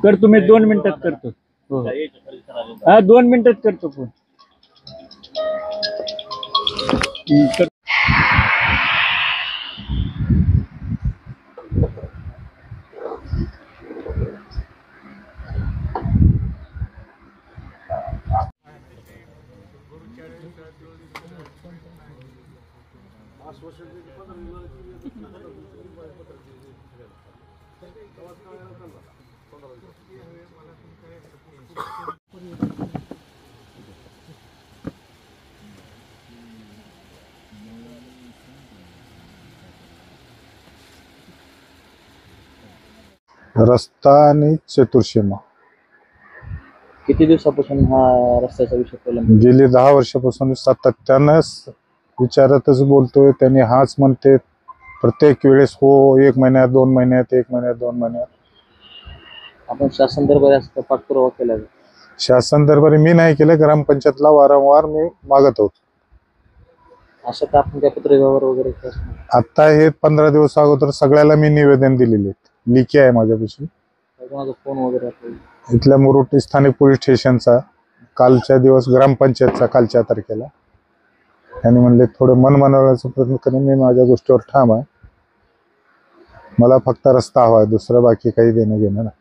करतो मी 2 मिनिटात करतो. हो हा 2 मिनिटात करतो फोन. रस्ता आणि चतुर्सीमा किती दिवसापासून हा रस्त्याचा विषय प्रलंबित? गेली 10 वर्षापासून सातत्यानं विचारतच बोलतोय. त्यांनी हाच म्हणते प्रत्येक वेळेस, हो 1 महिन्यात 2 महिन्यात 1 महिन्यात 2 महिन्यात. आपण शासन दरबारी असं पाठपुरावा केला का? शासन दरबारी मी नाही केलं, ग्रामपंचायतला वारंवार मी मागत होतो. असं तर आपण काय पत्र व्यवहार वगैरे आता हे 15 दिवस अगोदर सगळ्याला मी निवेदन दिलेले, लिखी आहे माझ्यापाशी. माझा फोन वगैरे असेल इथल्या मुरुटी स्थानिक पोलीस स्टेशनचा कालच्या दिवस, ग्रामपंचायतचा कालच्या तारखेला. त्यांनी म्हणले थोडं मन मनवण्याचा प्रयत्न करेन, मी माझ्या गोष्टीवर ठाम आहे. मला फक्त रस्ता हवा आहे, दुसरं बाकी काही देणं घेणं नाही.